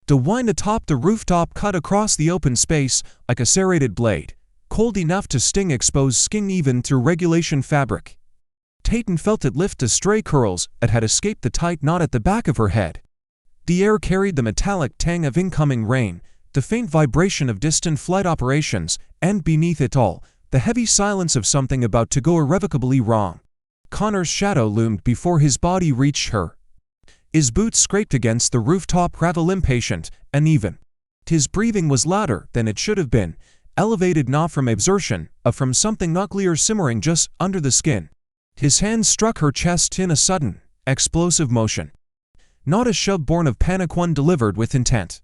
The wind atop the rooftop cut across the open space like a serrated blade, cold enough to sting exposed skin even through regulation fabric. Tayton felt it lift the stray curls that had escaped the tight knot at the back of her head. The air carried the metallic tang of incoming rain, the faint vibration of distant flight operations, and beneath it all, the heavy silence of something about to go irrevocably wrong. Connor's shadow loomed before his body reached her. His boots scraped against the rooftop gravel, impatient, uneven. His breathing was louder than it should have been, elevated not from exertion, but from something uglier simmering just under the skin. His hand struck her chest in a sudden, explosive motion. Not a shove born of panic, one delivered with intent.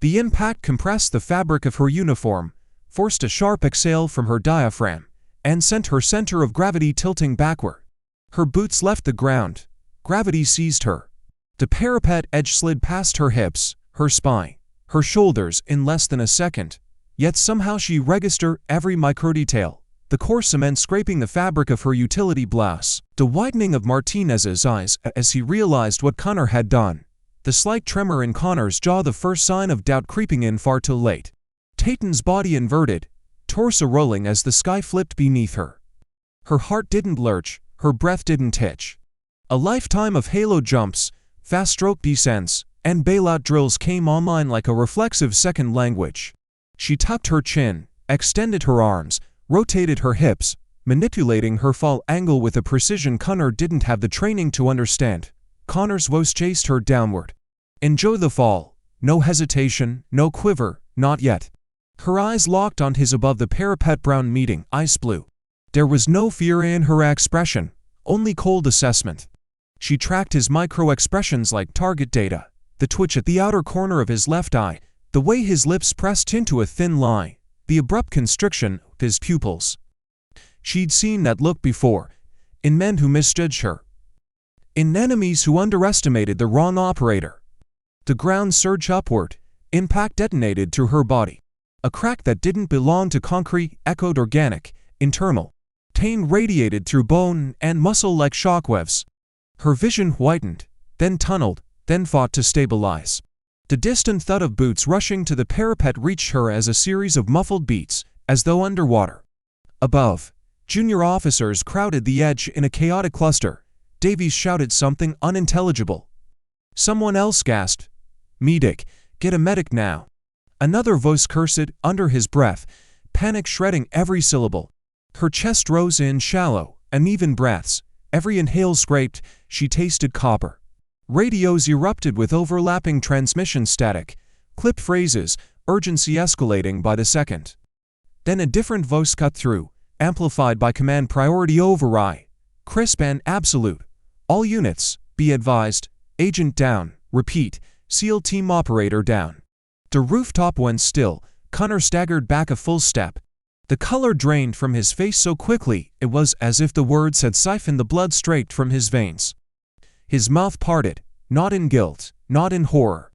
The impact compressed the fabric of her uniform, forced a sharp exhale from her diaphragm, and sent her center of gravity tilting backward. Her boots left the ground. Gravity seized her. The parapet edge slid past her hips, her spine, her shoulders in less than a second, yet somehow she registered every microdetail, the coarse cement scraping the fabric of her utility blouse, the widening of Martinez's eyes as he realized what Connor had done, the slight tremor in Connor's jaw, the first sign of doubt creeping in far too late. Tayton's body inverted, torso rolling as the sky flipped beneath her. Her heart didn't lurch, her breath didn't hitch. A lifetime of halo jumps, fast stroke descents, and bailout drills came online like a reflexive second language. She tucked her chin, extended her arms, rotated her hips, manipulating her fall angle with a precision Connor didn't have the training to understand. Connor's voice chased her downward. "Enjoy the fall. No hesitation, no quiver, not yet." Her eyes locked on his above the parapet, brown meeting ice blue. There was no fear in her expression, only cold assessment. She tracked his micro-expressions like target data, the twitch at the outer corner of his left eye, the way his lips pressed into a thin line, the abrupt constriction of his pupils. She'd seen that look before, in men who misjudged her, in enemies who underestimated the wrong operator. The ground surged upward, impact detonated through her body. A crack that didn't belong to concrete echoed organic, internal. Pain radiated through bone and muscle like shockwaves. Her vision whitened, then tunneled, then fought to stabilize. The distant thud of boots rushing to the parapet reached her as a series of muffled beats, as though underwater. Above, junior officers crowded the edge in a chaotic cluster. Davies shouted something unintelligible. Someone else gasped, "Medic, get a medic now." Another voice cursed under his breath, panic shredding every syllable. Her chest rose in shallow, uneven breaths. Every inhale scraped, she tasted copper. Radios erupted with overlapping transmission static, clipped phrases, urgency escalating by the second. Then a different voice cut through, amplified by command priority override, crisp and absolute. "All units, be advised, agent down, repeat, SEAL team operator down." The rooftop went still. Connor staggered back a full step. The color drained from his face so quickly it was as if the words had siphoned the blood straight from his veins. His mouth parted, not in guilt, not in horror.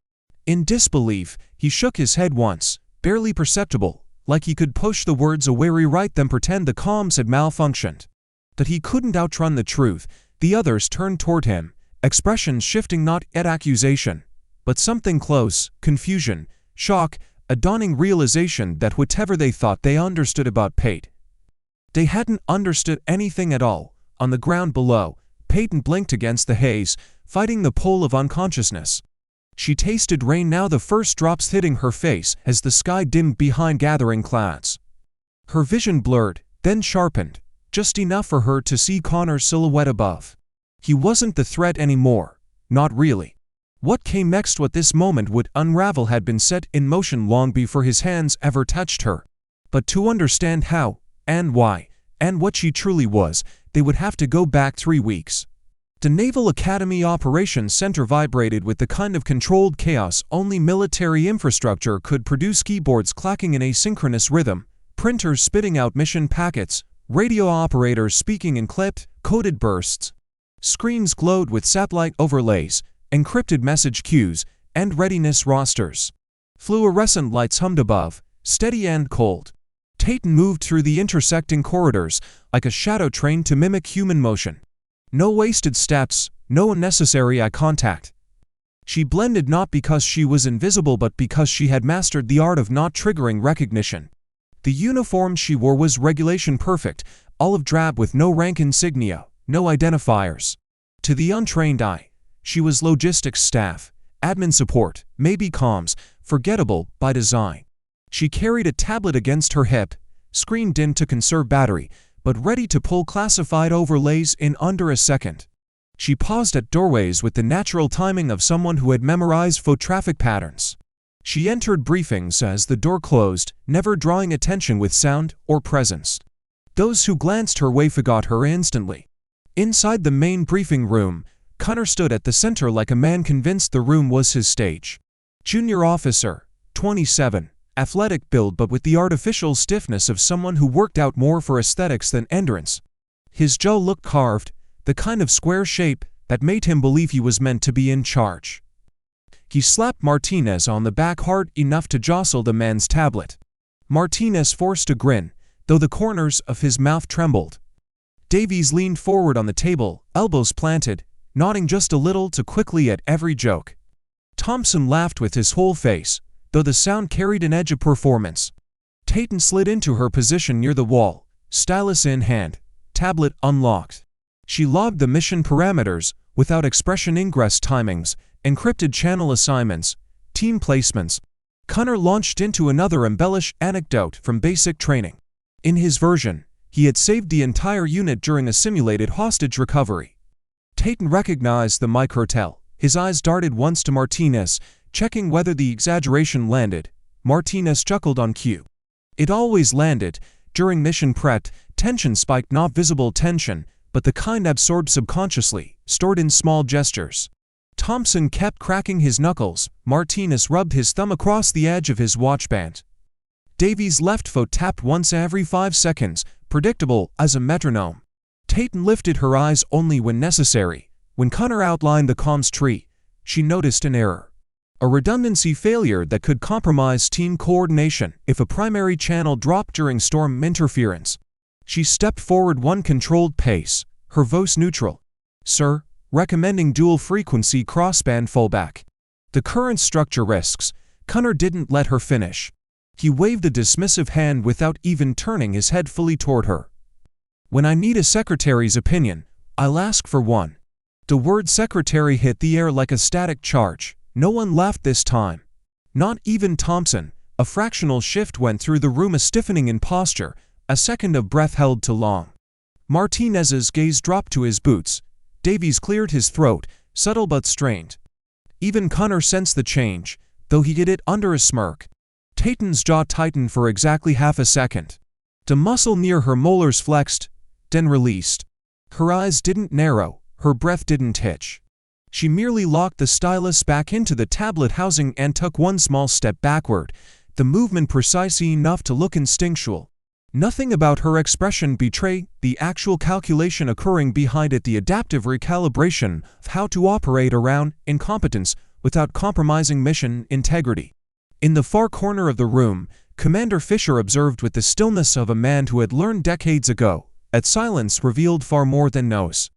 In disbelief, he shook his head once, barely perceptible, like he could push the words away, rewrite them, pretend the comms had malfunctioned. That he couldn't outrun the truth. The others turned toward him, expressions shifting, not at accusation, but something close, confusion, shock, a dawning realization that whatever they thought they understood about Pate, they hadn't understood anything at all. On the ground below, Peyton blinked against the haze, fighting the pull of unconsciousness. She tasted rain now, the first drops hitting her face as the sky dimmed behind gathering clouds. Her vision blurred, then sharpened, just enough for her to see Connor's silhouette above. He wasn't the threat anymore, not really. What came next, what this moment would unravel, had been set in motion long before his hands ever touched her. But to understand how, and why, and what she truly was, they would have to go back 3 weeks. The Naval Academy Operations Center vibrated with the kind of controlled chaos only military infrastructure could produce, keyboards clacking in asynchronous rhythm, printers spitting out mission packets, radio operators speaking in clipped, coded bursts. Screens glowed with satellite overlays, encrypted message queues, and readiness rosters. Fluorescent lights hummed above, steady and cold. Tayton moved through the intersecting corridors like a shadow trained to mimic human motion. No wasted steps, no unnecessary eye contact. She blended not because she was invisible but because she had mastered the art of not triggering recognition. The uniform she wore was regulation perfect, olive drab with no rank insignia, no identifiers. To the untrained eye, she was logistics staff, admin support, maybe comms, forgettable by design. She carried a tablet against her hip, screen dimmed to conserve battery, but ready to pull classified overlays in under a second. She paused at doorways with the natural timing of someone who had memorized foot traffic patterns. She entered briefings as the door closed, never drawing attention with sound or presence. Those who glanced her way forgot her instantly. Inside the main briefing room, Connor stood at the center like a man convinced the room was his stage. Junior officer, 27, athletic build but with the artificial stiffness of someone who worked out more for aesthetics than endurance. His jaw looked carved, the kind of square shape that made him believe he was meant to be in charge. He slapped Martinez on the back hard enough to jostle the man's tablet. Martinez forced a grin, though the corners of his mouth trembled. Davies leaned forward on the table, elbows planted, nodding just a little too quickly at every joke. Thompson laughed with his whole face, though the sound carried an edge of performance. Tayton slid into her position near the wall, stylus in hand, tablet unlocked. She logged the mission parameters, without expression ingress timings, encrypted channel assignments, team placements. Connor launched into another embellished anecdote from basic training. In his version, he had saved the entire unit during a simulated hostage recovery. Tayton recognized the microtel. His eyes darted once to Martinez, checking whether the exaggeration landed. Martinez chuckled on cue. It always landed. During mission prep, tension spiked, not visible tension, but the kind absorbed subconsciously, stored in small gestures. Thompson kept cracking his knuckles. Martinez rubbed his thumb across the edge of his watchband. Davies' left foot tapped once every 5 seconds, predictable as a metronome. Tayton lifted her eyes only when necessary. When Connor outlined the comms tree, she noticed an error. A redundancy failure that could compromise team coordination if a primary channel dropped during storm interference. She stepped forward one controlled pace, her voice neutral. "Sir, recommending dual-frequency crossband fallback. The current structure risks." Connor didn't let her finish. He waved a dismissive hand without even turning his head fully toward her. "When I need a secretary's opinion, I'll ask for one." The word secretary hit the air like a static charge. No one laughed this time. Not even Thompson. A fractional shift went through the room, a stiffening in posture, a second of breath held too long. Martinez's gaze dropped to his boots. Davies cleared his throat, subtle but strained. Even Connor sensed the change, though he did it under a smirk. Tayton's jaw tightened for exactly half a second. The muscle near her molars flexed, then released. Her eyes didn't narrow, her breath didn't hitch. She merely locked the stylus back into the tablet housing and took one small step backward, the movement precise enough to look instinctual. Nothing about her expression betrayed the actual calculation occurring behind it, the adaptive recalibration of how to operate around incompetence without compromising mission integrity. In the far corner of the room, Commander Fisher observed with the stillness of a man who had learned decades ago that silence revealed far more than noise.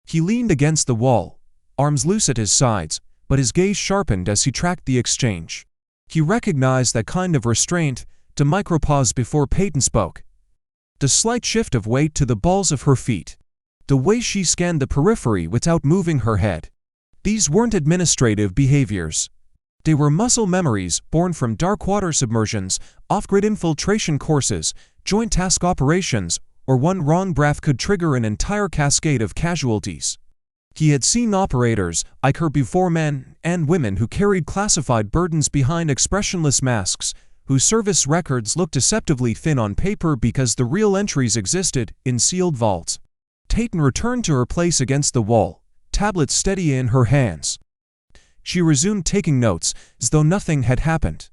He leaned against the wall, arms loose at his sides, but his gaze sharpened as he tracked the exchange. He recognized that kind of restraint, the micropause before Peyton spoke. The slight shift of weight to the balls of her feet. The way she scanned the periphery without moving her head. These weren't administrative behaviors. They were muscle memories born from dark water submersions, off-grid infiltration courses, joint task operations, or one wrong breath could trigger an entire cascade of casualties. He had seen operators like her before, men and women who carried classified burdens behind expressionless masks, whose service records looked deceptively thin on paper because the real entries existed in sealed vaults. Tayton returned to her place against the wall, tablet steady in her hands. She resumed taking notes, as though nothing had happened.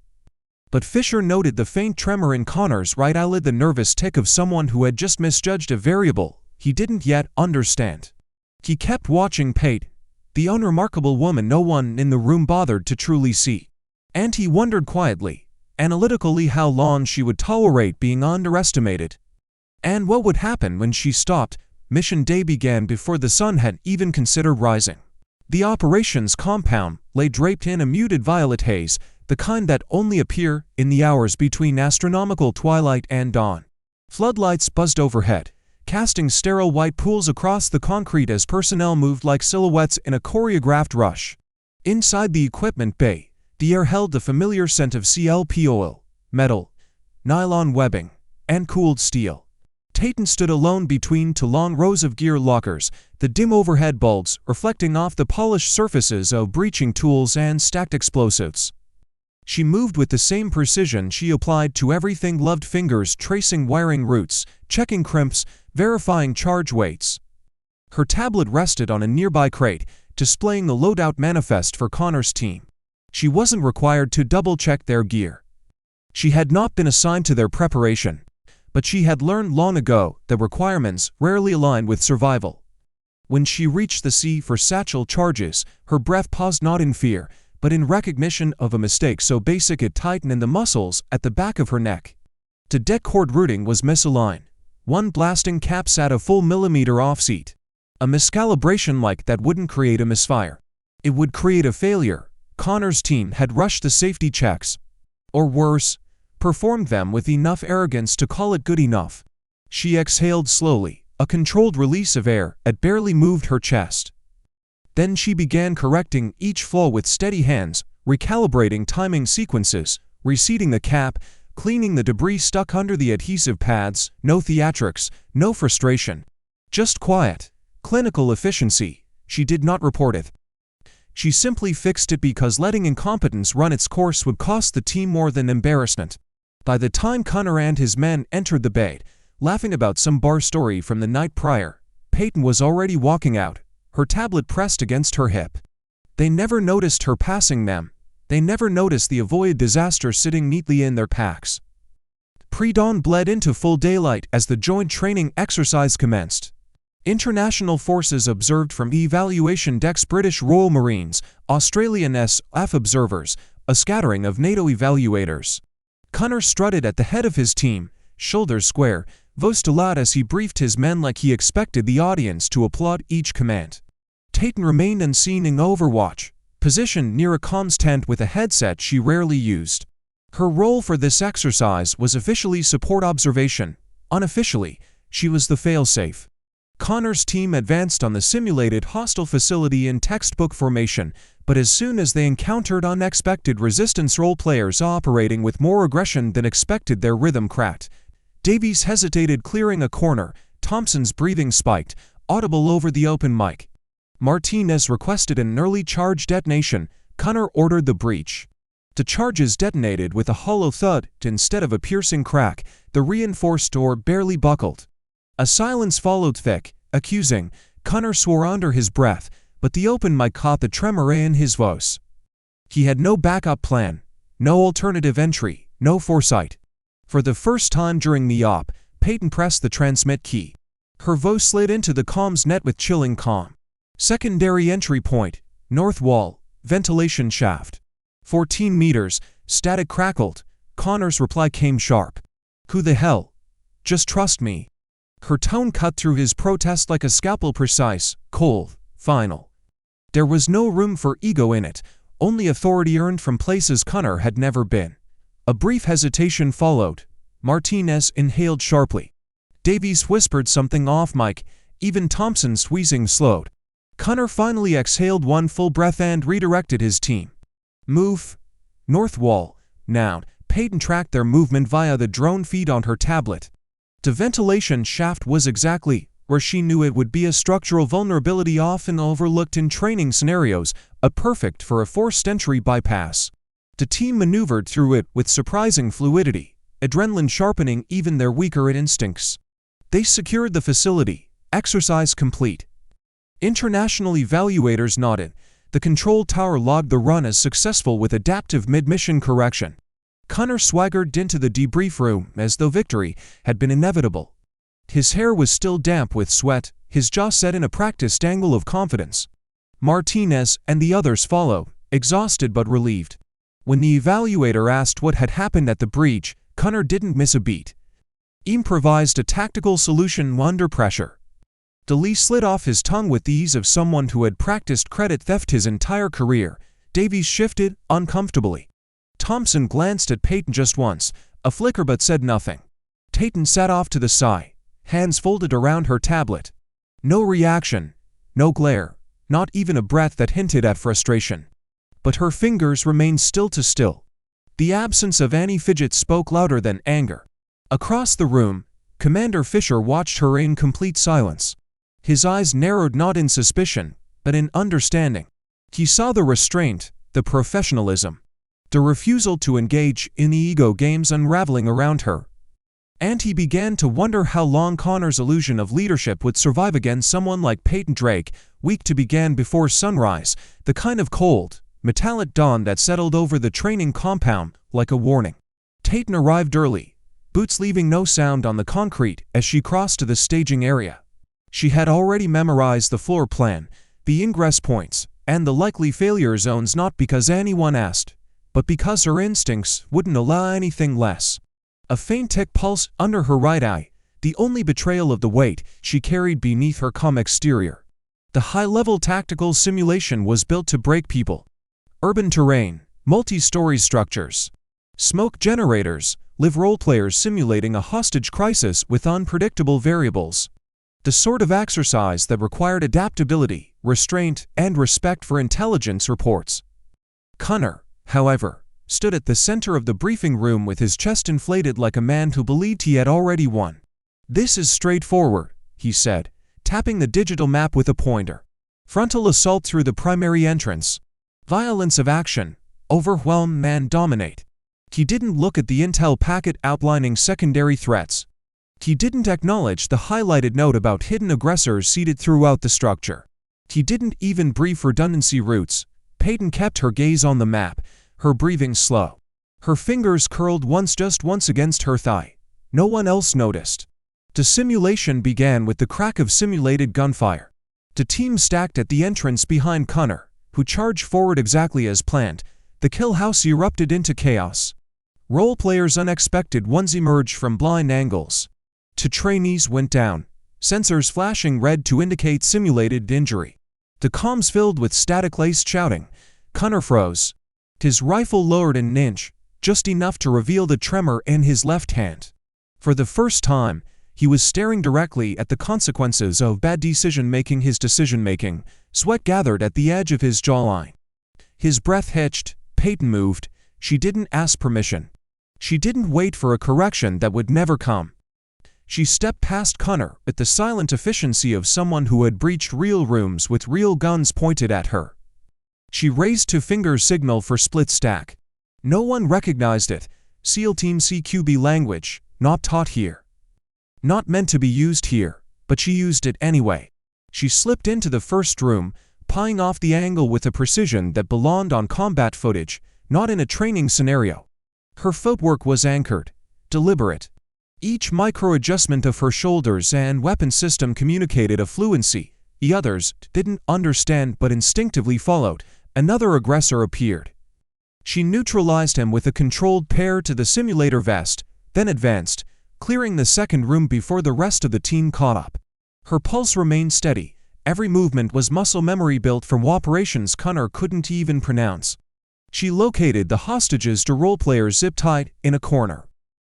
But Fisher noted the faint tremor in Connor's right eyelid, the nervous tick of someone who had just misjudged a variable he didn't yet understand. He kept watching Pate, the unremarkable woman no one in the room bothered to truly see. And he wondered quietly, analytically, how long she would tolerate being underestimated. And what would happen when she stopped. Mission day began before the sun had even considered rising. The operations compound lay draped in a muted violet haze, the kind that only appear in the hours between astronomical twilight and dawn. Floodlights buzzed overhead, casting sterile white pools across the concrete as personnel moved like silhouettes in a choreographed rush. Inside the equipment bay, the air held the familiar scent of CLP oil, metal, nylon webbing, and cooled steel. Tayton stood alone between two long rows of gear lockers, the dim overhead bulbs reflecting off the polished surfaces of breaching tools and stacked explosives. She moved with the same precision she applied to everything, gloved fingers tracing wiring routes, checking crimps, verifying charge weights. Her tablet rested on a nearby crate, displaying the loadout manifest for Connor's team. She wasn't required to double-check their gear. She had not been assigned to their preparation, but she had learned long ago that requirements rarely aligned with survival. When she reached the C for satchel charges, her breath paused not in fear, but in recognition of a mistake so basic it tightened in the muscles at the back of her neck. The deck cord routing was misaligned. One blasting cap sat a full millimeter off-seat. A miscalibration like that wouldn't create a misfire. It would create a failure. Connor's team had rushed the safety checks. Or worse, performed them with enough arrogance to call it good enough. She exhaled slowly, a controlled release of air that barely moved her chest. Then she began correcting each flaw with steady hands, recalibrating timing sequences, reseating the cap, cleaning the debris stuck under the adhesive pads. No theatrics, no frustration. Just quiet, clinical efficiency. She did not report it. She simply fixed it because letting incompetence run its course would cost the team more than embarrassment. By the time Connor and his men entered the bay, laughing about some bar story from the night prior, Peyton was already walking out, her tablet pressed against her hip. They never noticed her passing them. They never noticed the avoided disaster sitting neatly in their packs. Pre-dawn bled into full daylight as the joint training exercise commenced. International forces observed from evaluation decks, British Royal Marines, Australian SF observers, a scattering of NATO evaluators. Connor strutted at the head of his team, shoulders square, voiced aloud as he briefed his men like he expected the audience to applaud each command. Tayton remained unseen in Overwatch, positioned near a comms tent with a headset she rarely used. Her role for this exercise was officially support observation. Unofficially, she was the failsafe. Connor's team advanced on the simulated hostile facility in textbook formation, but as soon as they encountered unexpected resistance, role players operating with more aggression than expected, their rhythm cracked. Davies hesitated, clearing a corner. Thompson's breathing spiked, audible over the open mic. Martinez requested an early charge detonation. Connor ordered the breach. The charges detonated with a hollow thud instead of a piercing crack. The reinforced door barely buckled. A silence followed, thick, accusing. Connor swore under his breath, but the open mic caught the tremor in his voice. He had no backup plan, no alternative entry, no foresight. For the first time during the op, Peyton pressed the transmit key. Her voice slid into the comms net with chilling calm. Secondary entry point, north wall, ventilation shaft. 14 meters, static crackled. Connor's reply came sharp. Who the hell? Just trust me. Her tone cut through his protest like a scalpel, precise, cold, final. There was no room for ego in it, only authority earned from places Connor had never been. A brief hesitation followed. Martinez inhaled sharply. Davies whispered something off mic, even Thompson's wheezing slowed. Connor finally exhaled one full breath and redirected his team. Move. North wall. Now, Peyton tracked their movement via the drone feed on her tablet. The ventilation shaft was exactly where she knew it would be, a structural vulnerability often overlooked in training scenarios, perfect for a forced entry bypass. The team maneuvered through it with surprising fluidity, adrenaline sharpening even their weaker instincts. They secured the facility, exercise complete. International evaluators nodded. The control tower logged the run as successful with adaptive mid-mission correction. Connor swaggered into the debrief room as though victory had been inevitable. His hair was still damp with sweat, his jaw set in a practiced angle of confidence. Martinez and the others followed, exhausted but relieved. When the evaluator asked what had happened at the breach, Connor didn't miss a beat. Improvised a tactical solution under pressure. Lee slid off his tongue with the ease of someone who had practiced credit theft his entire career. Davies shifted, uncomfortably. Thompson glanced at Peyton just once, a flicker, but said nothing. Peyton sat off to the side, hands folded around her tablet. No reaction, no glare, not even a breath that hinted at frustration. But her fingers remained still. The absence of any fidget spoke louder than anger. Across the room, Commander Fisher watched her in complete silence. His eyes narrowed not in suspicion, but in understanding. He saw the restraint, the professionalism, the refusal to engage in the ego games unraveling around her. And he began to wonder how long Connor's illusion of leadership would survive against someone like Peyton Drake, weak to begin before sunrise, the kind of cold, metallic dawn that settled over the training compound like a warning. Peyton arrived early, boots leaving no sound on the concrete as she crossed to the staging area. She had already memorized the floor plan, the ingress points, and the likely failure zones, not because anyone asked, but because her instincts wouldn't allow anything less. A faint tick pulsed under her right eye, the only betrayal of the weight she carried beneath her calm exterior. The high-level tactical simulation was built to break people. Urban terrain, multi-story structures, smoke generators, live roleplayers simulating a hostage crisis with unpredictable variables. The sort of exercise that required adaptability, restraint, and respect for intelligence reports. Connor, however, stood at the center of the briefing room with his chest inflated like a man who believed he had already won. "This is straightforward," he said, tapping the digital map with a pointer. "Frontal assault through the primary entrance. Violence of action, overwhelm and dominate." He didn't look at the intel packet outlining secondary threats. He didn't acknowledge the highlighted note about hidden aggressors seated throughout the structure. He didn't even brief redundancy routes. Peyton kept her gaze on the map, her breathing slow. Her fingers curled just once against her thigh. No one else noticed. The simulation began with the crack of simulated gunfire. The team stacked at the entrance behind Connor, who charged forward exactly as planned. The kill house erupted into chaos. Role players, unexpected ones, emerged from blind angles. Two trainees went down, sensors flashing red to indicate simulated injury. The comms filled with static-laced shouting. Connor froze. His rifle lowered an inch, just enough to reveal the tremor in his left hand. For the first time, he was staring directly at the consequences of bad decision-making. His decision-making, sweat gathered at the edge of his jawline. His breath hitched. Peyton moved. She didn't ask permission. She didn't wait for a correction that would never come. She stepped past Connor with the silent efficiency of someone who had breached real rooms with real guns pointed at her. She raised two fingers, signal for split stack. No one recognized it. SEAL Team CQB language, not taught here. Not meant to be used here, but she used it anyway. She slipped into the first room, pawing off the angle with a precision that belonged on combat footage, not in a training scenario. Her footwork was anchored, deliberate. Each micro-adjustment of her shoulders and weapon system communicated a fluency the others didn't understand but instinctively followed. Another aggressor appeared. She neutralized him with a controlled pair to the simulator vest, then advanced, clearing the second room before the rest of the team caught up. Her pulse remained steady. Every movement was muscle memory built from operations Connor couldn't even pronounce. She located the hostages to roleplayers zip-tied in a corner.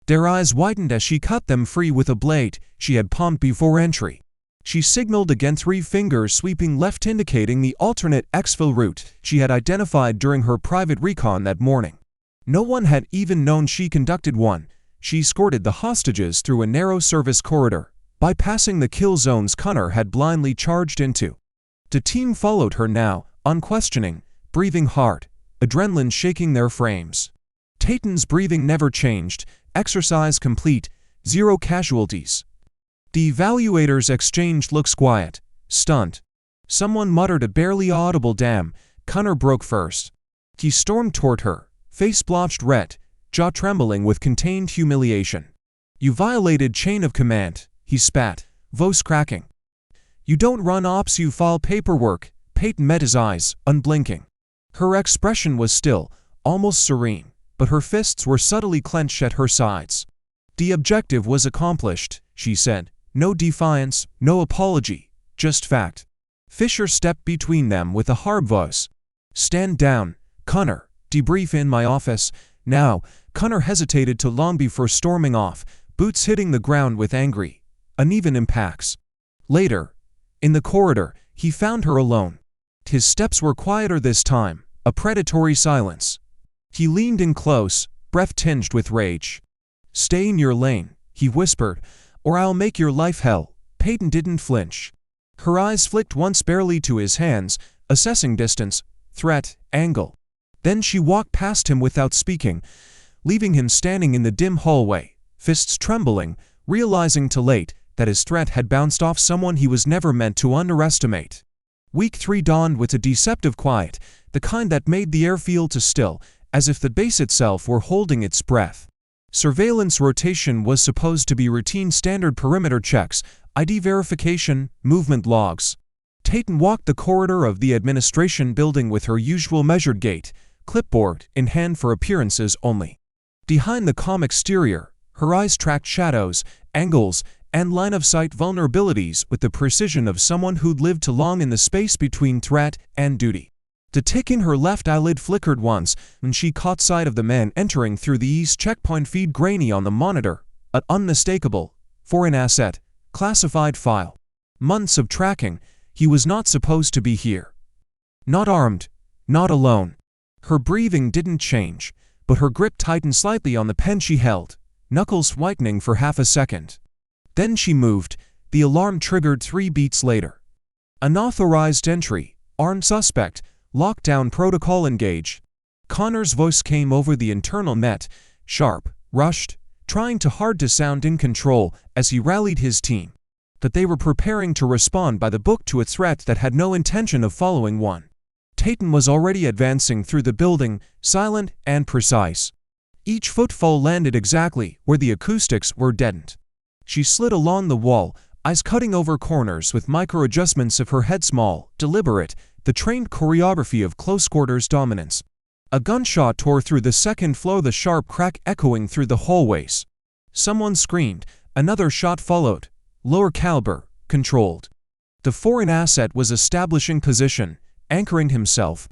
Their eyes widened as she cut them free with a blade she had palmed before entry. She signaled again, 3 fingers sweeping left, indicating the alternate exfil route she had identified during her private recon that morning. No one had even known she conducted one. She escorted the hostages through a narrow service corridor, bypassing the kill zones Connor had blindly charged into. The team followed her now, unquestioning, breathing hard, adrenaline shaking their frames. Peyton's breathing never changed. Exercise complete, 0 casualties. The evaluators exchanged looks, quiet, stunned. Someone muttered a barely audible "damn." Connor broke first. He stormed toward her, face blotched red, jaw trembling with contained humiliation. "You violated chain of command," he spat, voice cracking. "You don't run ops, you file paperwork." Peyton met his eyes, unblinking. Her expression was still, almost serene, but her fists were subtly clenched at her sides. "The objective was accomplished," she said. "No defiance, no apology, just fact. Fisher stepped between them with a hard voice. Stand down, Connor. Debrief in my office. Now. Connor hesitated too long before storming off, boots hitting the ground with angry, uneven impacts. Later, in the corridor, he found her alone. His steps were quieter this time, a predatory silence. He leaned in close, breath tinged with rage. Stay in your lane, he whispered, or I'll make your life hell. Peyton didn't flinch. Her eyes flicked once barely to his hands, assessing distance, threat, angle. Then she walked past him without speaking, leaving him standing in the dim hallway, fists trembling, realizing too late that his threat had bounced off someone he was never meant to underestimate. Week 3 dawned with a deceptive quiet, the kind that made the air feel too still, as if the base itself were holding its breath. Surveillance rotation was supposed to be routine standard perimeter checks, ID verification, movement logs. Peyton walked the corridor of the administration building with her usual measured gait, clipboard in hand for appearances only. Behind the calm exterior, her eyes tracked shadows, angles, and line-of-sight vulnerabilities with the precision of someone who'd lived too long in the space between threat and duty. The tick in her left eyelid flickered once when she caught sight of the man entering through the east checkpoint feed grainy on the monitor, an unmistakable, foreign asset, classified file. Months of tracking, he was not supposed to be here. Not armed, not alone. Her breathing didn't change, but her grip tightened slightly on the pen she held, knuckles whitening for half a second. Then she moved, the alarm triggered 3 beats later. Unauthorized entry, armed suspect, lockdown protocol engage. Connor's voice came over the internal net, sharp, rushed, trying too hard to sound in control as he rallied his team. That they were preparing to respond by the book to a threat that had no intention of following one. Peyton was already advancing through the building, silent and precise. Each footfall landed exactly where the acoustics were deadened. She slid along the wall, eyes cutting over corners with micro-adjustments of her head small, deliberate, the trained choreography of close-quarters dominance. A gunshot tore through the second floor, the sharp crack echoing through the hallways. Someone screamed, another shot followed, lower caliber, controlled. The foreign asset was establishing position, anchoring himself.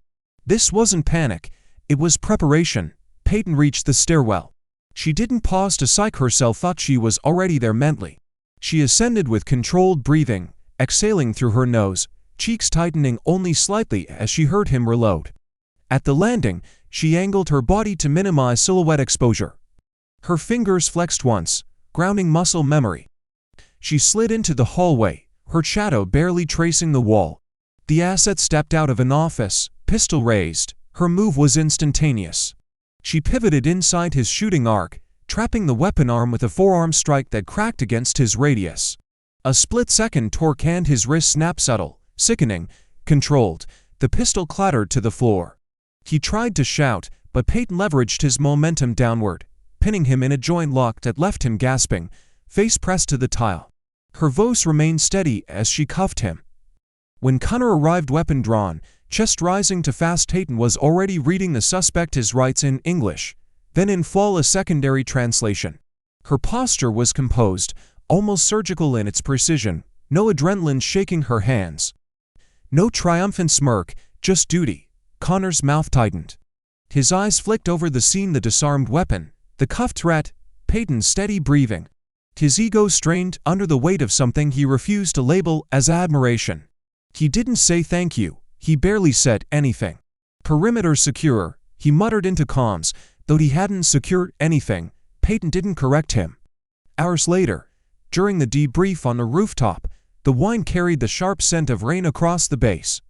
This wasn't panic, it was preparation. Peyton reached the stairwell. She didn't pause to psych herself out, she was already there mentally. She ascended with controlled breathing, exhaling through her nose, cheeks tightening only slightly as she heard him reload. At the landing, she angled her body to minimize silhouette exposure. Her fingers flexed once, grounding muscle memory. She slid into the hallway, her shadow barely tracing the wall. The asset stepped out of an office, pistol raised. Her move was instantaneous. She pivoted inside his shooting arc, trapping the weapon arm with a forearm strike that cracked against his radius. A split-second torque and his wrist snapped subtle, sickening, controlled. The pistol clattered to the floor. He tried to shout, but Peyton leveraged his momentum downward, pinning him in a joint lock that left him gasping, face pressed to the tile. Her voice remained steady as she cuffed him. When Connor arrived, weapon drawn, chest rising to fast, Peyton was already reading the suspect his rights in English, then in full a secondary translation. Her posture was composed, almost surgical in its precision, no adrenaline shaking her hands. No triumphant smirk, just duty. Connor's mouth tightened. His eyes flicked over the scene, the disarmed weapon, the cuffed threat, Peyton's steady breathing. His ego strained under the weight of something he refused to label as admiration. He didn't say thank you, he barely said anything. Perimeter secure, he muttered into comms, though he hadn't secured anything. Peyton didn't correct him. Hours later, during the debrief on the rooftop, the wine carried the sharp scent of rain across the base.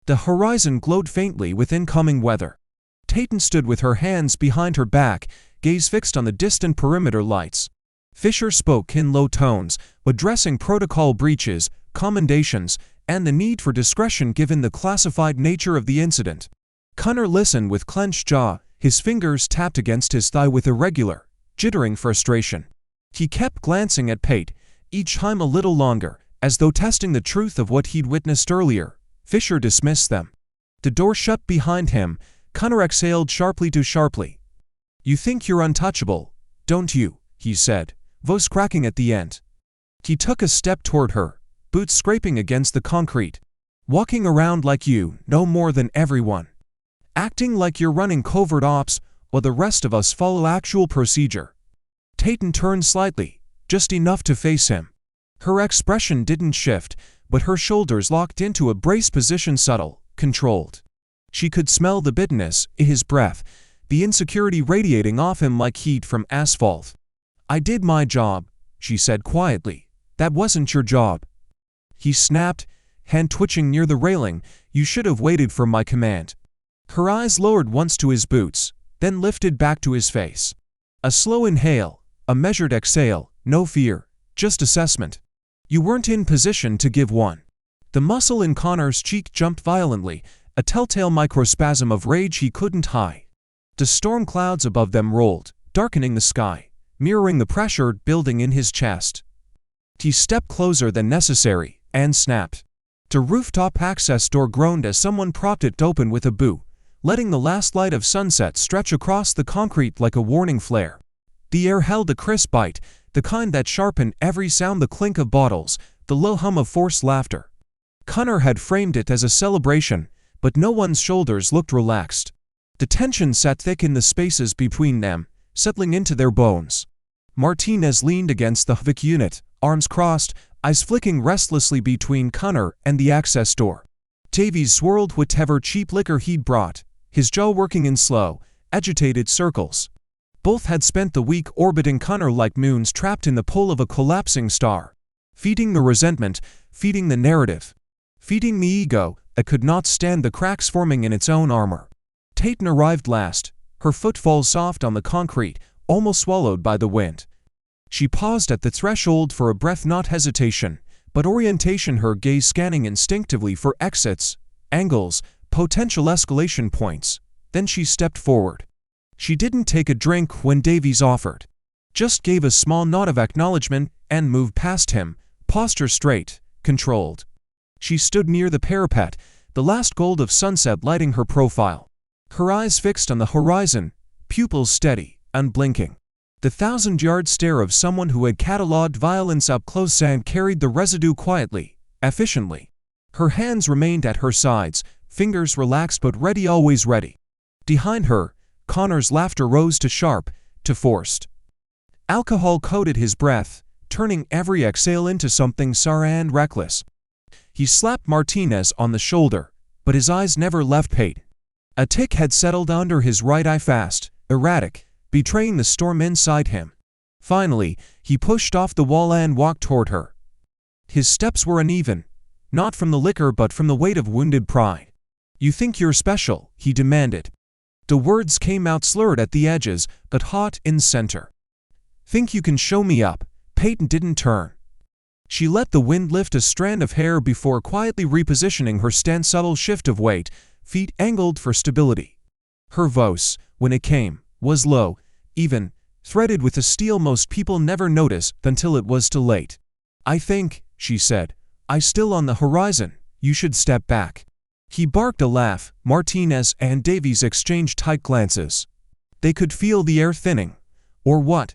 The horizon glowed faintly with incoming weather. Peyton stood with her hands behind her back, gaze fixed on the distant perimeter lights. Fisher spoke in low tones, addressing protocol breaches, commendations, and the need for discretion given the classified nature of the incident. Connor listened with clenched jaw, his fingers tapped against his thigh with irregular, jittering frustration. He kept glancing at Pate, each time a little longer, as though testing the truth of what he'd witnessed earlier. Fisher dismissed them. The door shut behind him. Connor exhaled sharply. You think you're untouchable, don't you? He said, voice cracking at the end. He took a step toward her, boots scraping against the concrete. Walking around like you know more than everyone. Acting like you're running covert ops while the rest of us follow actual procedure. Tayton turned slightly, just enough to face him. Her expression didn't shift, but her shoulders locked into a brace position, subtle, controlled. She could smell the bitterness in his breath, the insecurity radiating off him like heat from asphalt. "I did my job," she said quietly. "That wasn't your job." He snapped, hand twitching near the railing. "You should have waited for my command." Her eyes lowered once to his boots, then lifted back to his face. A slow inhale, a measured exhale, no fear, just assessment. "You weren't in position to give one." The muscle in Connor's cheek jumped violently, a telltale microspasm of rage he couldn't hide. The storm clouds above them rolled, darkening the sky, mirroring the pressure building in his chest. He stepped closer than necessary, and snapped. The rooftop access door groaned as someone propped it open with a boo, letting the last light of sunset stretch across the concrete like a warning flare. The air held a crisp bite, the kind that sharpened every sound, the clink of bottles, the low hum of forced laughter. Connor had framed it as a celebration, but no one's shoulders looked relaxed. The tension sat thick in the spaces between them, settling into their bones. Martinez leaned against the HVAC unit, arms crossed, eyes flicking restlessly between Connor and the access door. Davies swirled whatever cheap liquor he'd brought, his jaw working in slow, agitated circles. Both had spent the week orbiting Connor like moons trapped in the pull of a collapsing star. Feeding the resentment, feeding the narrative. Feeding the ego that could not stand the cracks forming in its own armor. Tayton arrived last, her footfall soft on the concrete, almost swallowed by the wind. She paused at the threshold for a breath, not hesitation, but orientation, her gaze scanning instinctively for exits, angles, potential escalation points. Then she stepped forward. She didn't take a drink when Davies offered. Just gave a small nod of acknowledgement and moved past him, posture straight, controlled. She stood near the parapet, the last gold of sunset lighting her profile. Her eyes fixed on the horizon, pupils steady, unblinking. The 1,000-yard stare of someone who had catalogued violence up close and carried the residue quietly, efficiently. Her hands remained at her sides, fingers relaxed but ready, always ready. Behind her, Connor's laughter rose to sharp, to forced. Alcohol coated his breath, turning every exhale into something sour and reckless. He slapped Martinez on the shoulder, but his eyes never left Pate. A tic had settled under his right eye, fast, erratic, betraying the storm inside him. Finally, he pushed off the wall and walked toward her. His steps were uneven, not from the liquor but from the weight of wounded pride. "You think you're special?" he demanded. The words came out slurred at the edges, but hot in center. "Think you can show me up?" Peyton didn't turn. She let the wind lift a strand of hair before quietly repositioning her stance, subtle shift of weight, feet angled for stability. Her voice, when it came, was low, even, threaded with a steel most people never notice until it was too late. "I think," she said, "I still on the horizon. You should step back." He barked a laugh. Martinez and Davies exchanged tight glances. They could feel the air thinning. Or what?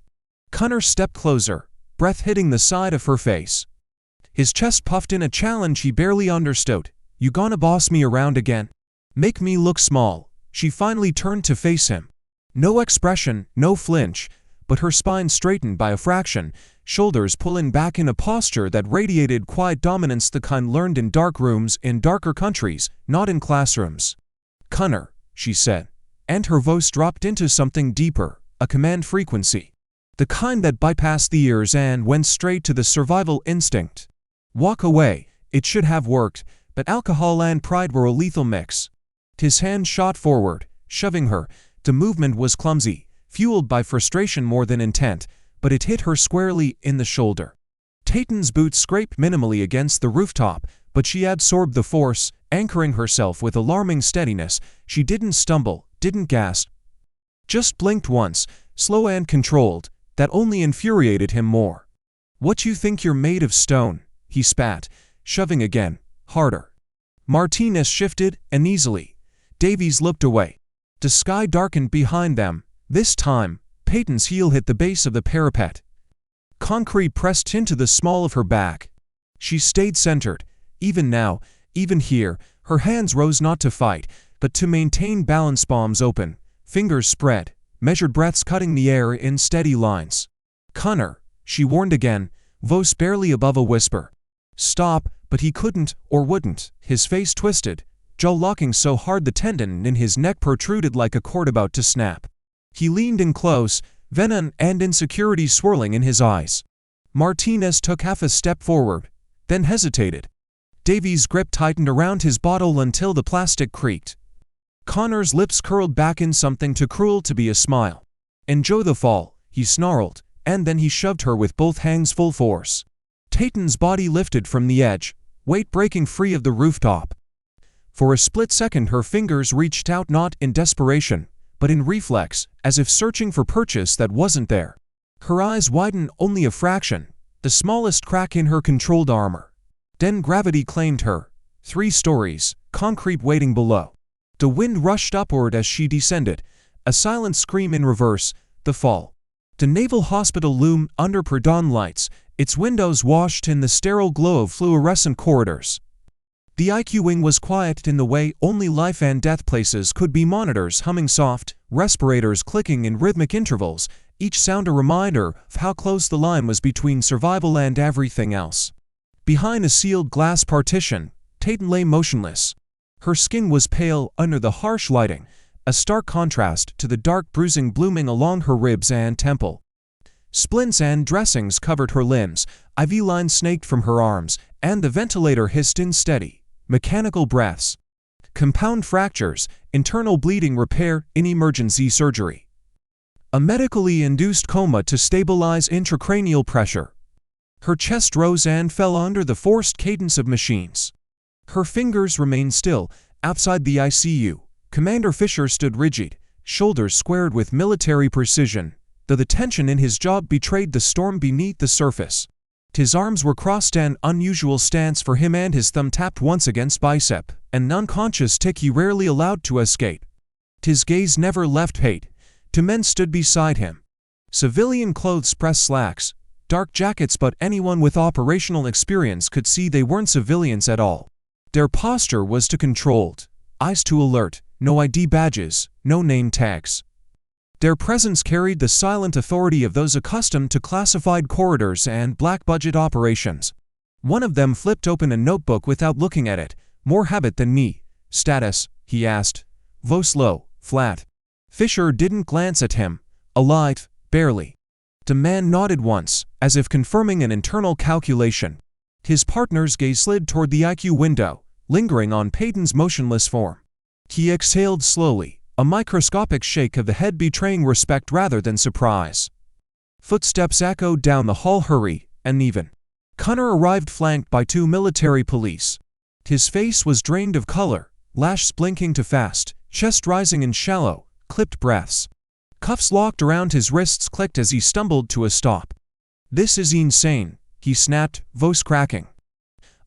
Connor stepped closer, breath hitting the side of her face. His chest puffed in a challenge he barely understood. "You gonna boss me around again? Make me look small?" She finally turned to face him. No expression, no flinch, but her spine straightened by a fraction, shoulders pulling back in a posture that radiated quiet dominance, the kind learned in dark rooms in darker countries, not in classrooms. "Connor," she said, and her voice dropped into something deeper, a command frequency. The kind that bypassed the ears and went straight to the survival instinct. Walk away. It should have worked, but alcohol and pride were a lethal mix. His hand shot forward, shoving her. The movement was clumsy, fueled by frustration more than intent, but it hit her squarely in the shoulder. Tayton's boots scraped minimally against the rooftop, but she absorbed the force, anchoring herself with alarming steadiness. She didn't stumble, didn't gasp. Just blinked once, slow and controlled. That only infuriated him more. "What you think you're made of, stone?" he spat, shoving again, harder. Martinez shifted, uneasily. Davies looked away. The sky darkened behind them. This time, Peyton's heel hit the base of the parapet. Concrete pressed into the small of her back. She stayed centered. Even now, even here, her hands rose not to fight, but to maintain balance, palms open, fingers spread, measured breaths cutting the air in steady lines. "Connor," she warned again, voice barely above a whisper. "Stop," but he couldn't or wouldn't, his face twisted, jaw locking so hard the tendon in his neck protruded like a cord about to snap. He leaned in close, venom and insecurity swirling in his eyes. Martinez took half a step forward, then hesitated. Davies' grip tightened around his bottle until the plastic creaked. Connor's lips curled back in something too cruel to be a smile. "Enjoy the fall," he snarled, and then he shoved her with both hands full force. Tatum's body lifted from the edge, weight breaking free of the rooftop. For a split second her fingers reached out not in desperation, but in reflex, as if searching for purchase that wasn't there. Her eyes widened only a fraction, the smallest crack in her controlled armor. Then gravity claimed her. 3 stories, concrete waiting below. The wind rushed upward as she descended, a silent scream in reverse, the fall. The Naval Hospital loomed under pre-dawn lights, its windows washed in the sterile glow of fluorescent corridors. The IQ wing was quiet in the way only life and death places could be, monitors humming soft, respirators clicking in rhythmic intervals, each sound a reminder of how close the line was between survival and everything else. Behind a sealed glass partition, Tatum lay motionless. Her skin was pale under the harsh lighting, a stark contrast to the dark bruising blooming along her ribs and temple. Splints and dressings covered her limbs, IV lines snaked from her arms, and the ventilator hissed in steady, mechanical breaths. Compound fractures, internal bleeding repair in emergency surgery. A medically induced coma to stabilize intracranial pressure. Her chest rose and fell under the forced cadence of machines. Her fingers remained still. Outside the ICU, Commander Fisher stood rigid, shoulders squared with military precision, though the tension in his jaw betrayed the storm beneath the surface. His arms were crossed, an unusual stance for him, and his thumb tapped once against bicep, an unconscious tick he rarely allowed to escape. His gaze never left Pate. 2 men stood beside him. Civilian clothes, press slacks, dark jackets, but anyone with operational experience could see they weren't civilians at all. Their posture was too controlled, eyes too alert, no ID badges, no name tags. Their presence carried the silent authority of those accustomed to classified corridors and black-budget operations. One of them flipped open a notebook without looking at it. "More habit than me." "Status?" he asked. Voice low, flat. Fisher didn't glance at him. "Alive, barely." The man nodded once, as if confirming an internal calculation. His partner's gaze slid toward the IQ window, lingering on Peyton's motionless form. He exhaled slowly, a microscopic shake of the head betraying respect rather than surprise. Footsteps echoed down the hall, hurried, uneven. Connor arrived flanked by 2 military police. His face was drained of color, lashes blinking too fast, chest rising in shallow, clipped breaths. Cuffs locked around his wrists clicked as he stumbled to a stop. "This is insane," he snapped, voice cracking.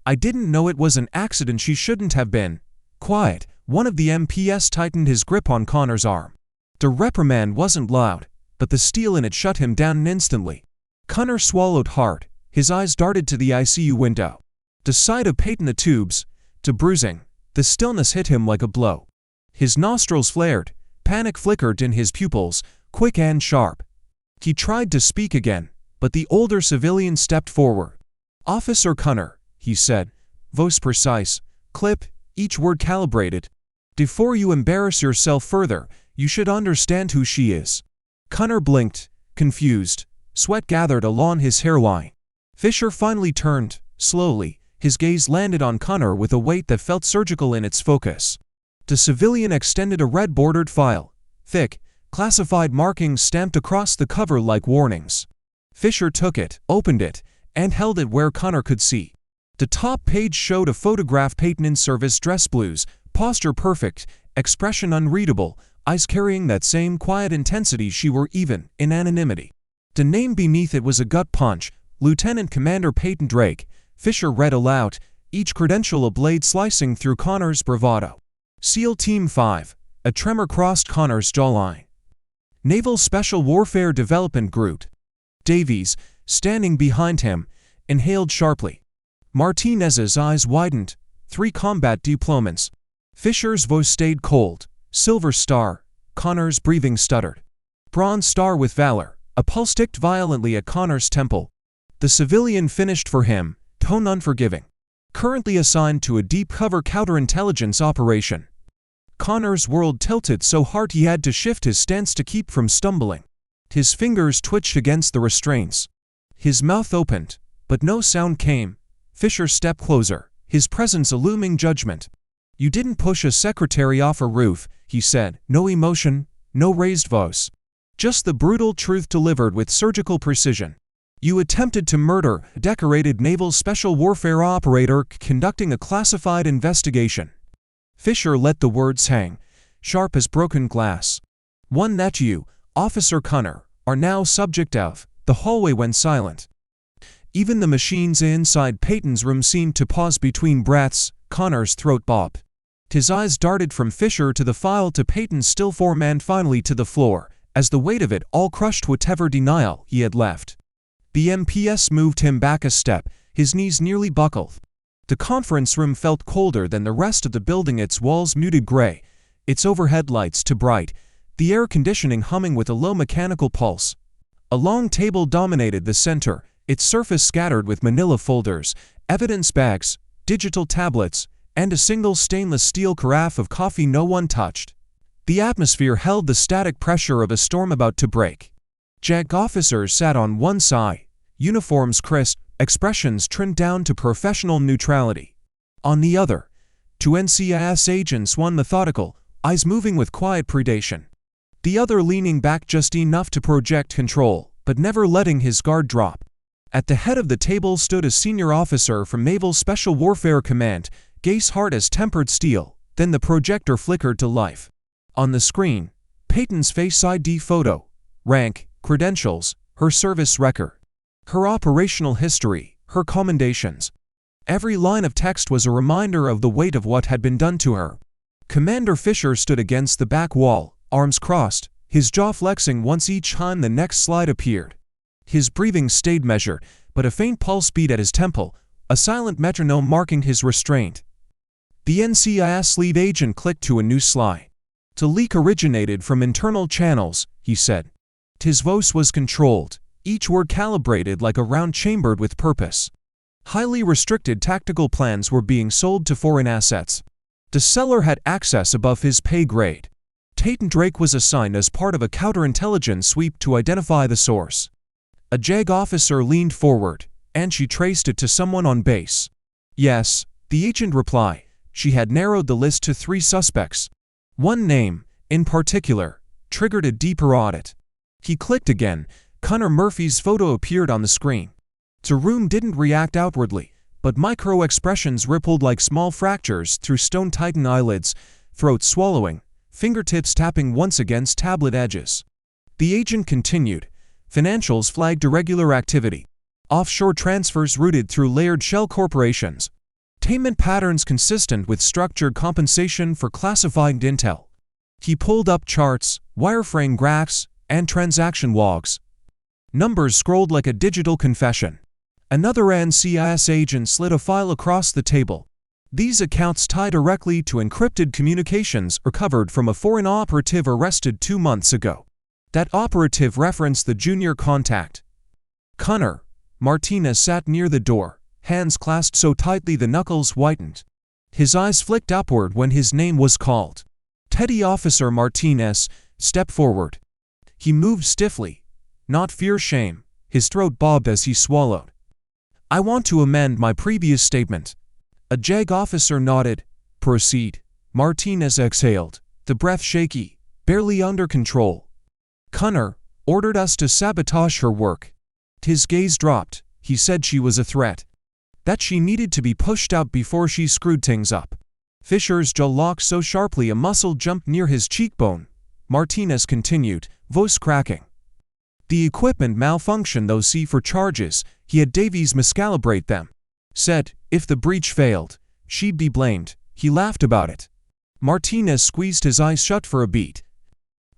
"I didn't know it was an accident. She shouldn't have been." "Quiet." One of the MPs tightened his grip on Connor's arm. The reprimand wasn't loud, but the steel in it shut him down instantly. Connor swallowed hard. His eyes darted to the ICU window. The sight of Peyton, the tubes, the bruising, the stillness hit him like a blow. His nostrils flared, panic flickered in his pupils, quick and sharp. He tried to speak again, but the older civilian stepped forward. "Officer Connor," he said, voice precise, clip, each word calibrated. "Before you embarrass yourself further, you should understand who she is." Connor blinked, confused. Sweat gathered along his hairline. Fisher finally turned, slowly. His gaze landed on Connor with a weight that felt surgical in its focus. The civilian extended a red-bordered file, thick, classified markings stamped across the cover like warnings. Fisher took it, opened it, and held it where Connor could see. The top page showed a photograph: Peyton in service dress blues, posture perfect, expression unreadable, eyes carrying that same quiet intensity she wore even in anonymity. The name beneath it was a gut punch: Lieutenant Commander Peyton Drake. Fisher read aloud, each credential a blade slicing through Connor's bravado. SEAL Team 5. A tremor crossed Connor's jawline. Naval Special Warfare Development Group. Davies, standing behind him, inhaled sharply. Martinez's eyes widened. 3 combat deployments. Fisher's voice stayed cold. Silver Star. Connor's breathing stuttered. Bronze Star with Valor. A pulse ticked violently at Connor's temple. The civilian finished for him, tone unforgiving. Currently assigned to a deep cover counterintelligence operation. Connor's world tilted so hard he had to shift his stance to keep from stumbling. His fingers twitched against the restraints. His mouth opened, but no sound came. Fisher stepped closer, his presence a looming judgment. "You didn't push a secretary off a roof," he said. No emotion, no raised voice. Just the brutal truth delivered with surgical precision. "You attempted to murder a decorated naval special warfare operator conducting a classified investigation." Fisher let the words hang, sharp as broken glass. "One that you, Officer Connor, are now subject of." The hallway went silent. Even the machines inside Peyton's room seemed to pause between breaths. Connor's throat bobbed. His eyes darted from Fisher to the file to Peyton's still form and finally to the floor, as the weight of it all crushed whatever denial he had left. The MPS moved him back a step, his knees nearly buckled. The conference room felt colder than the rest of the building, its walls muted gray, its overhead lights too bright, the air conditioning humming with a low mechanical pulse. A long table dominated the center, its surface scattered with manila folders, evidence bags, digital tablets, and a single stainless steel carafe of coffee no one touched. The atmosphere held the static pressure of a storm about to break. JAG officers sat on one side, uniforms crisp, expressions trimmed down to professional neutrality. On the other, 2 NCIS agents, one methodical, eyes moving with quiet predation. The other leaning back just enough to project control, but never letting his guard drop. At the head of the table stood a senior officer from Naval Special Warfare Command, gaze hard as tempered steel. Then the projector flickered to life. On the screen, Peyton's Face ID photo, rank, credentials, her service record, her operational history, her commendations. Every line of text was a reminder of the weight of what had been done to her. Commander Fisher stood against the back wall, arms crossed, his jaw flexing once each time the next slide appeared. His breathing stayed measured, but a faint pulse beat at his temple, a silent metronome marking his restraint. The NCIS lead agent clicked to a new slide. "The leak originated from internal channels," he said. His voice was controlled, each word calibrated like a round chambered with purpose. Highly restricted tactical plans were being sold to foreign assets. The seller had access above his pay grade. Peyton Drake was assigned as part of a counterintelligence sweep to identify the source. A JAG officer leaned forward, and she traced it to someone on base. "Yes," the agent replied. She had narrowed the list to 3 suspects. One name, in particular, triggered a deeper audit. He clicked again. Connor Murphy's photo appeared on the screen. The room didn't react outwardly, but micro-expressions rippled like small fractures through stone-tightened eyelids, throat swallowing, fingertips tapping once against tablet edges. The agent continued. Financials flagged irregular activity. Offshore transfers routed through layered shell corporations. Payment patterns consistent with structured compensation for classified intel. He pulled up charts, wireframe graphs, and transaction logs. Numbers scrolled like a digital confession. Another NCIS agent slid a file across the table. These accounts tie directly to encrypted communications recovered from a foreign operative arrested 2 months ago. That operative referenced the junior contact. Connor. Martinez sat near the door, hands clasped so tightly the knuckles whitened. His eyes flicked upward when his name was called. Petty Officer Martinez stepped forward. He moved stiffly, not fear-shame. His throat bobbed as he swallowed. "I want to amend my previous statement." A JAG officer nodded. "Proceed." Martinez exhaled, the breath shaky, barely under control. "Connor ordered us to sabotage her work." His gaze dropped. He said she was a threat. That she needed to be pushed out before she screwed things up. Fisher's jaw locked so sharply a muscle jumped near his cheekbone. Martinez continued, voice cracking. "The equipment malfunctioned though. See for charges, he had Davies miscalibrate them. Said, if the breach failed, she'd be blamed." He laughed about it. Martinez squeezed his eyes shut for a beat.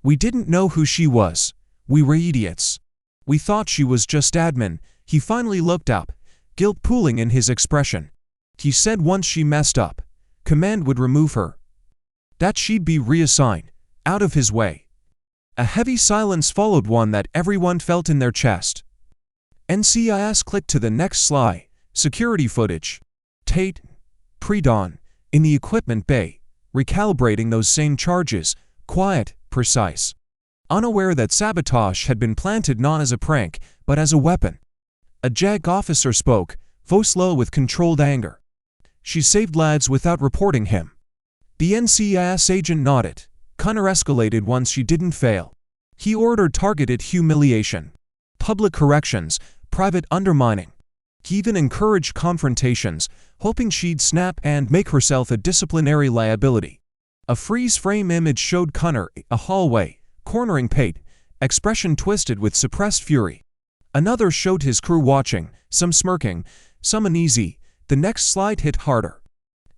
"We didn't know who she was. We were idiots. We thought she was just admin." He finally looked up. guilt pooling in his expression. He said once she messed up, command would remove her. That she'd be reassigned, out of his way. A heavy silence followed, one that everyone felt in their chest. NCIS clicked to the next slide. Security footage. Tate, pre-dawn, in the equipment bay, recalibrating those same charges, quiet, precise. Unaware that sabotage had been planted not as a prank, but as a weapon. A JAG officer spoke, voice low with controlled anger. She saved lads without reporting him. The NCIS agent nodded. Connor escalated once she didn't fail. He ordered targeted humiliation, public corrections, private undermining. He even encouraged confrontations, hoping she'd snap and make herself a disciplinary liability. A freeze-frame image showed Connor a hallway, cornering Pate, expression twisted with suppressed fury. Another showed his crew watching, some smirking, some uneasy. The next slide hit harder.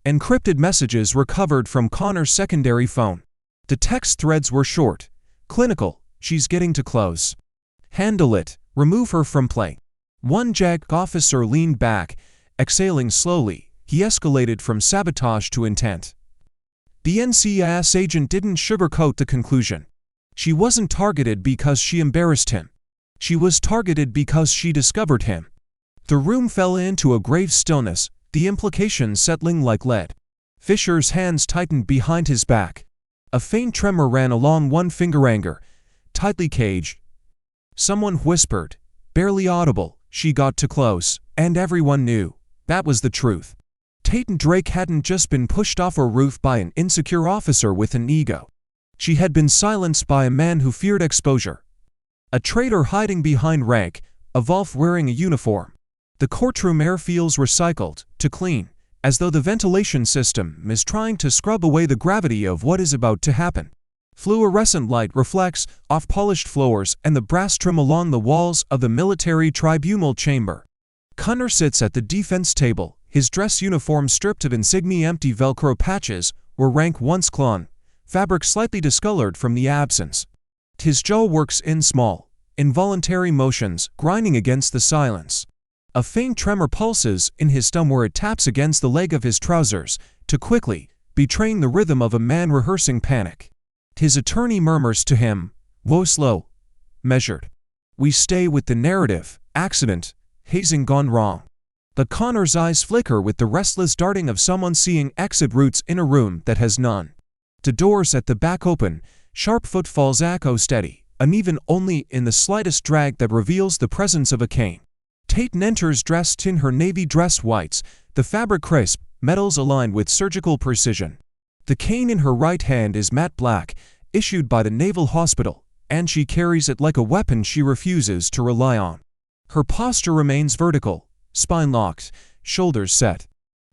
Encrypted messages recovered from Connor's secondary phone. The text threads were short, clinical, she's getting too close. Handle it, remove her from play. One JAG officer leaned back, exhaling slowly. He escalated from sabotage to intent. The NCIS agent didn't sugarcoat the conclusion. She wasn't targeted because she embarrassed him. She was targeted because she discovered him. The room fell into a grave stillness, the implications settling like lead. Fisher's hands tightened behind his back. A faint tremor ran along one finger, tightly caged. Someone whispered, barely audible, she got too close, and everyone knew. That was the truth. Tate and Drake hadn't just been pushed off a roof by an insecure officer with an ego. She had been silenced by a man who feared exposure. A traitor hiding behind rank, a Wolf wearing a uniform. The courtroom air feels recycled, to clean, as though the ventilation system is trying to scrub away the gravity of what is about to happen. Fluorescent light reflects off polished floors and the brass trim along the walls of the military tribunal chamber. Connor sits at the defense table, his dress uniform stripped of insignia. Empty Velcro patches where rank once clung, fabric slightly discolored from the absence. His jaw works in small, involuntary motions, grinding against the silence. A faint tremor pulses in his thumb where it taps against the leg of his trousers, too quickly, betraying the rhythm of a man rehearsing panic. His attorney murmurs to him, voice low, measured. We stay with the narrative, accident, hazing gone wrong. But Connor's eyes flicker with the restless darting of someone seeing exit routes in a room that has none. The doors at the back open, sharp footfalls echo steady, uneven only in the slightest drag that reveals the presence of a cane. Tate enters dressed in her navy dress whites, the fabric crisp, metals aligned with surgical precision. The cane in her right hand is matte black, issued by the Naval Hospital, and she carries it like a weapon she refuses to rely on. Her posture remains vertical, spine locked, shoulders set.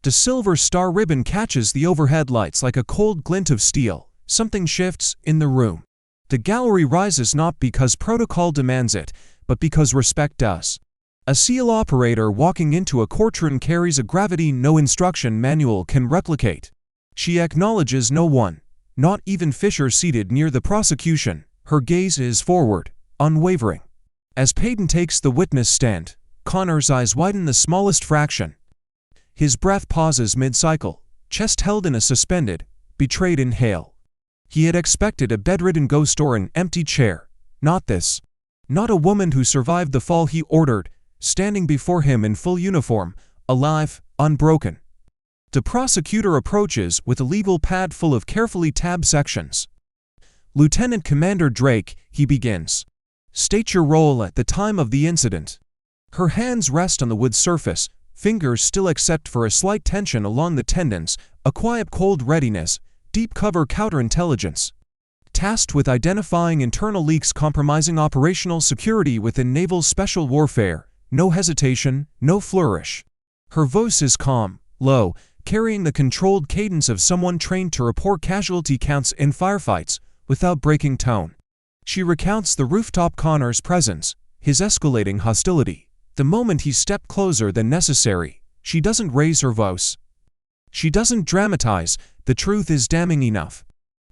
The silver star ribbon catches the overhead lights like a cold glint of steel. Something shifts in the room. The gallery rises not because protocol demands it, but because respect does. A SEAL operator walking into a courtroom carries a gravity no instruction manual can replicate. She acknowledges no one, not even Fisher seated near the prosecution. Her gaze is forward, unwavering. As Payton takes the witness stand, Connor's eyes widen the smallest fraction. His breath pauses mid-cycle, chest held in a suspended, betrayed inhale. He had expected a bedridden ghost or an empty chair. Not this. Not a woman who survived the fall he ordered, standing before him in full uniform, alive, unbroken. The prosecutor approaches with a legal pad full of carefully tabbed sections. Lieutenant Commander Drake, he begins. State your role at the time of the incident. Her hands rest on the wood surface, fingers still except for a slight tension along the tendons, a quiet cold readiness, deep cover counterintelligence. Tasked with identifying internal leaks compromising operational security within naval special warfare, no hesitation, no flourish. Her voice is calm, low, carrying the controlled cadence of someone trained to report casualty counts in firefights, without breaking tone. She recounts the rooftop Connor's presence, his escalating hostility. The moment he stepped closer than necessary, she doesn't raise her voice. She doesn't dramatize, the truth is damning enough.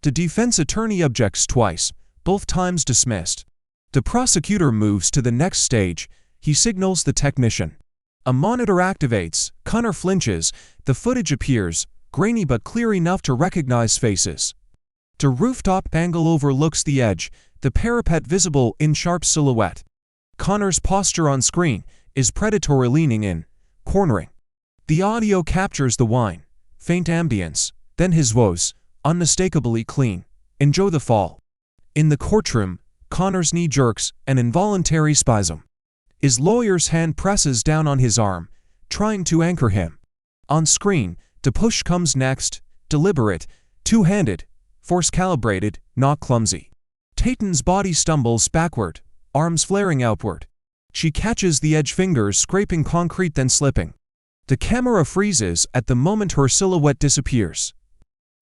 The defense attorney objects twice, both times dismissed. The prosecutor moves to the next stage, he signals the technician. A monitor activates, Connor flinches, the footage appears, grainy but clear enough to recognize faces. The rooftop angle overlooks the edge, the parapet visible in sharp silhouette. Connor's posture on screen is predatory, leaning in, cornering. The audio captures the whine, faint ambience, then his voice, unmistakably clean. Enjoy the fall. In the courtroom, Connor's knee jerks, an involuntary spasm. His lawyer's hand presses down on his arm, trying to anchor him. On screen, the push comes next, deliberate, two-handed, force-calibrated, not clumsy. Tatum's body stumbles backward, arms flaring outward. She catches the edge, fingers scraping concrete, then slipping. The camera freezes at the moment her silhouette disappears.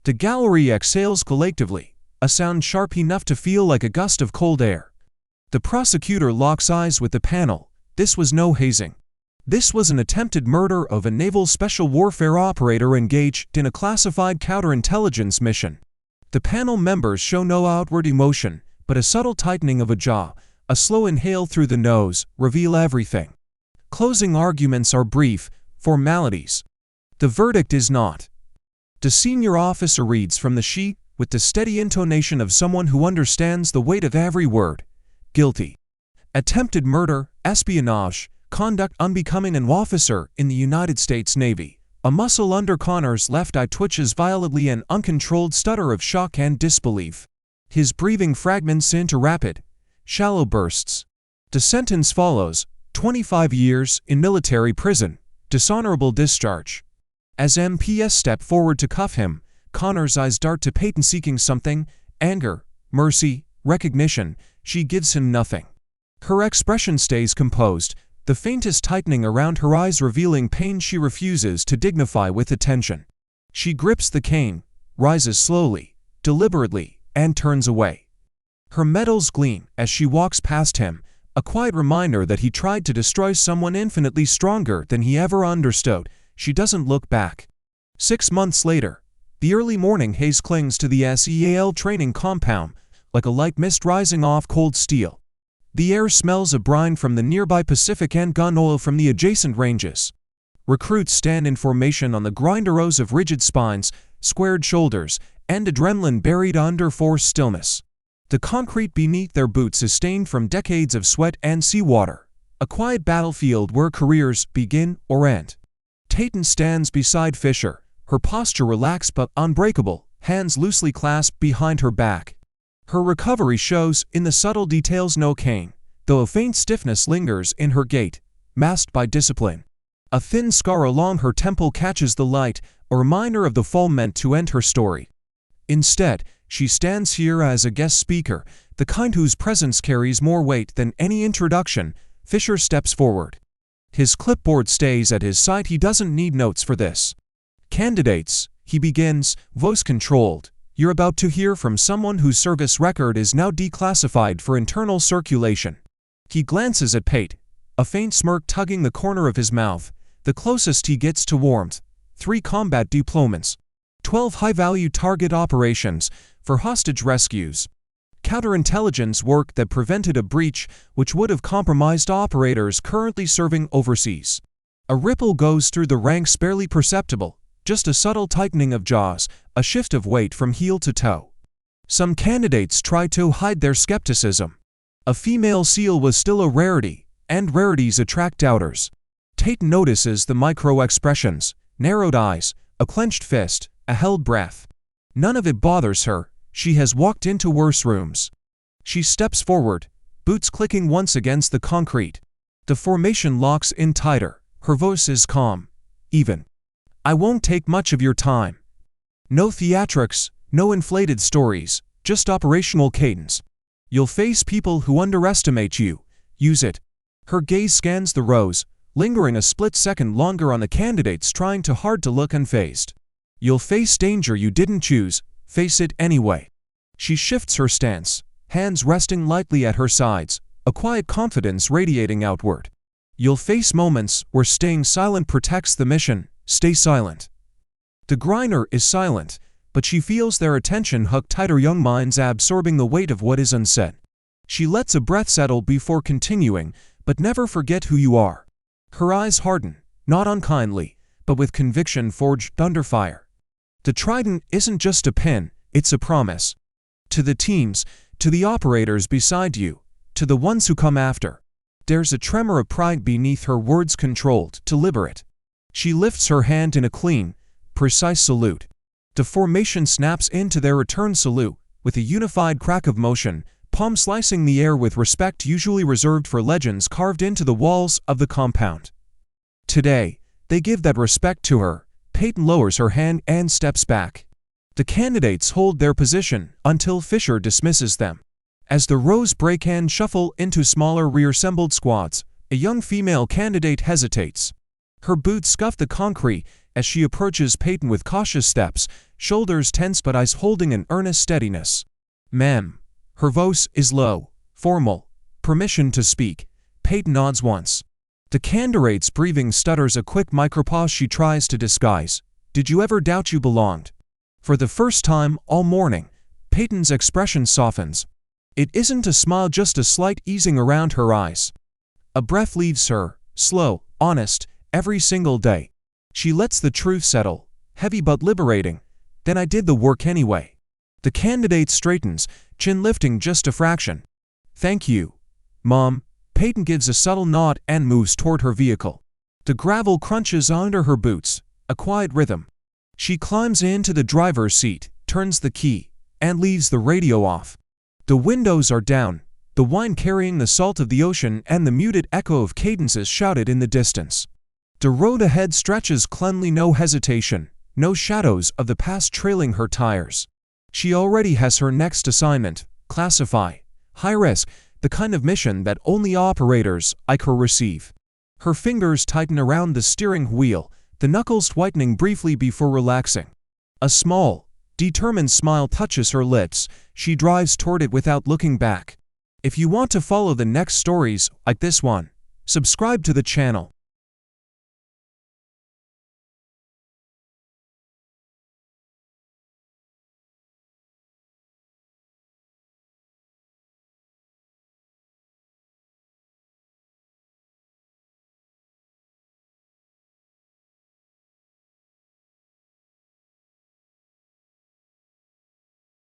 The gallery exhales collectively, a sound sharp enough to feel like a gust of cold air. The prosecutor locks eyes with the panel. This was no hazing. This was an attempted murder of a naval special warfare operator engaged in a classified counterintelligence mission. The panel members show no outward emotion, but a subtle tightening of a jaw, a slow inhale through the nose, reveal everything. Closing arguments are brief, formalities. The verdict is not. The senior officer reads from the sheet with the steady intonation of someone who understands the weight of every word. Guilty. Attempted murder, espionage, conduct unbecoming an officer in the United States Navy. A muscle under Connor's left eye twitches violently, an uncontrolled stutter of shock and disbelief. His breathing fragments into rapid, shallow bursts. The sentence follows: 25 years in military prison, dishonorable discharge. As MPS step forward to cuff him, Connor's eyes dart to Peyton, seeking something: anger, mercy, recognition. She gives him nothing. Her expression stays composed, the faintest tightening around her eyes revealing pain she refuses to dignify with attention. She grips the cane, rises slowly, deliberately, and turns away. Her metals gleam as she walks past him, a quiet reminder that he tried to destroy someone infinitely stronger than he ever understood. She doesn't look back. 6 months later, the early morning haze clings to the SEAL training compound, like a light mist rising off cold steel. The air smells of brine from the nearby Pacific and gun oil from the adjacent ranges. Recruits stand in formation on the grind, rows of rigid spines, squared shoulders, and adrenaline buried under forced stillness. The concrete beneath their boots is stained from decades of sweat and seawater, a quiet battlefield where careers begin or end. Tatum stands beside Fisher, her posture relaxed but unbreakable, hands loosely clasped behind her back. Her recovery shows in the subtle details: no cane, though a faint stiffness lingers in her gait, masked by discipline. A thin scar along her temple catches the light, a reminder of the fall meant to end her story. Instead, she stands here as a guest speaker, the kind whose presence carries more weight than any introduction. Fisher steps forward. His clipboard stays at his side. He doesn't need notes for this. Candidates, he begins, voice controlled. You're about to hear from someone whose service record is now declassified for internal circulation. He glances at Pate, a faint smirk tugging the corner of his mouth, the closest he gets to warmth. 3 combat deployments. 12 high-value target operations for hostage rescues. Counterintelligence work that prevented a breach which would have compromised operators currently serving overseas. A ripple goes through the ranks, barely perceptible. Just a subtle tightening of jaws, a shift of weight from heel to toe. Some candidates try to hide their skepticism. A female SEAL was still a rarity, and rarities attract doubters. Tate notices the micro-expressions: narrowed eyes, a clenched fist, a held breath. None of it bothers her. She has walked into worse rooms. She steps forward, boots clicking once against the concrete. The formation locks in tighter. Her voice is calm, even. I won't take much of your time. No theatrics, no inflated stories, just operational cadence. You'll face people who underestimate you. Use it. Her gaze scans the rows, lingering a split second longer on the candidates trying too hard to look unfazed. You'll face danger you didn't choose. Face it anyway. She shifts her stance, hands resting lightly at her sides, a quiet confidence radiating outward. You'll face moments where staying silent protects the mission. Stay silent. The grinder is silent, but she feels their attention hook tighter, young minds absorbing the weight of what is unsaid. She lets a breath settle before continuing, but never forget who you are. Her eyes harden, not unkindly, but with conviction forged under fire. The trident isn't just a pen, it's a promise. To the teams, to the operators beside you, to the ones who come after. There's a tremor of pride beneath her words, controlled, deliberate. She lifts her hand in a clean, precise salute. The formation snaps into their return salute, with a unified crack of motion, palm slicing the air with respect usually reserved for legends carved into the walls of the compound. Today, they give that respect to her. Peyton lowers her hand and steps back. The candidates hold their position until Fisher dismisses them. As the rows break and shuffle into smaller reassembled squads, a young female candidate hesitates. Her boots scuff the concrete as she approaches Peyton with cautious steps, shoulders tense but eyes holding an earnest steadiness. "Ma'am." Her voice is low, formal. "Permission to speak." Peyton nods once. The candidate's breathing stutters a quick micropause she tries to disguise. "Did you ever doubt you belonged?" For the first time all morning, Peyton's expression softens. It isn't a smile, just a slight easing around her eyes. A breath leaves her, slow, honest, every single day. She lets the truth settle, heavy but liberating. "Then I did the work anyway." The candidate straightens, chin lifting just a fraction. "Thank you, Mom." Peyton gives a subtle nod and moves toward her vehicle. The gravel crunches under her boots, a quiet rhythm. She climbs into the driver's seat, turns the key, and leaves the radio off. The windows are down, the wine carrying the salt of the ocean and the muted echo of cadences shouted in the distance. The road ahead stretches cleanly, no hesitation, no shadows of the past trailing her tires. She already has her next assignment, classify, high risk, the kind of mission that only operators like her receive. Her fingers tighten around the steering wheel, the knuckles whitening briefly before relaxing. A small, determined smile touches her lips. She drives toward it without looking back. If you want to follow the next stories like this one, subscribe to the channel.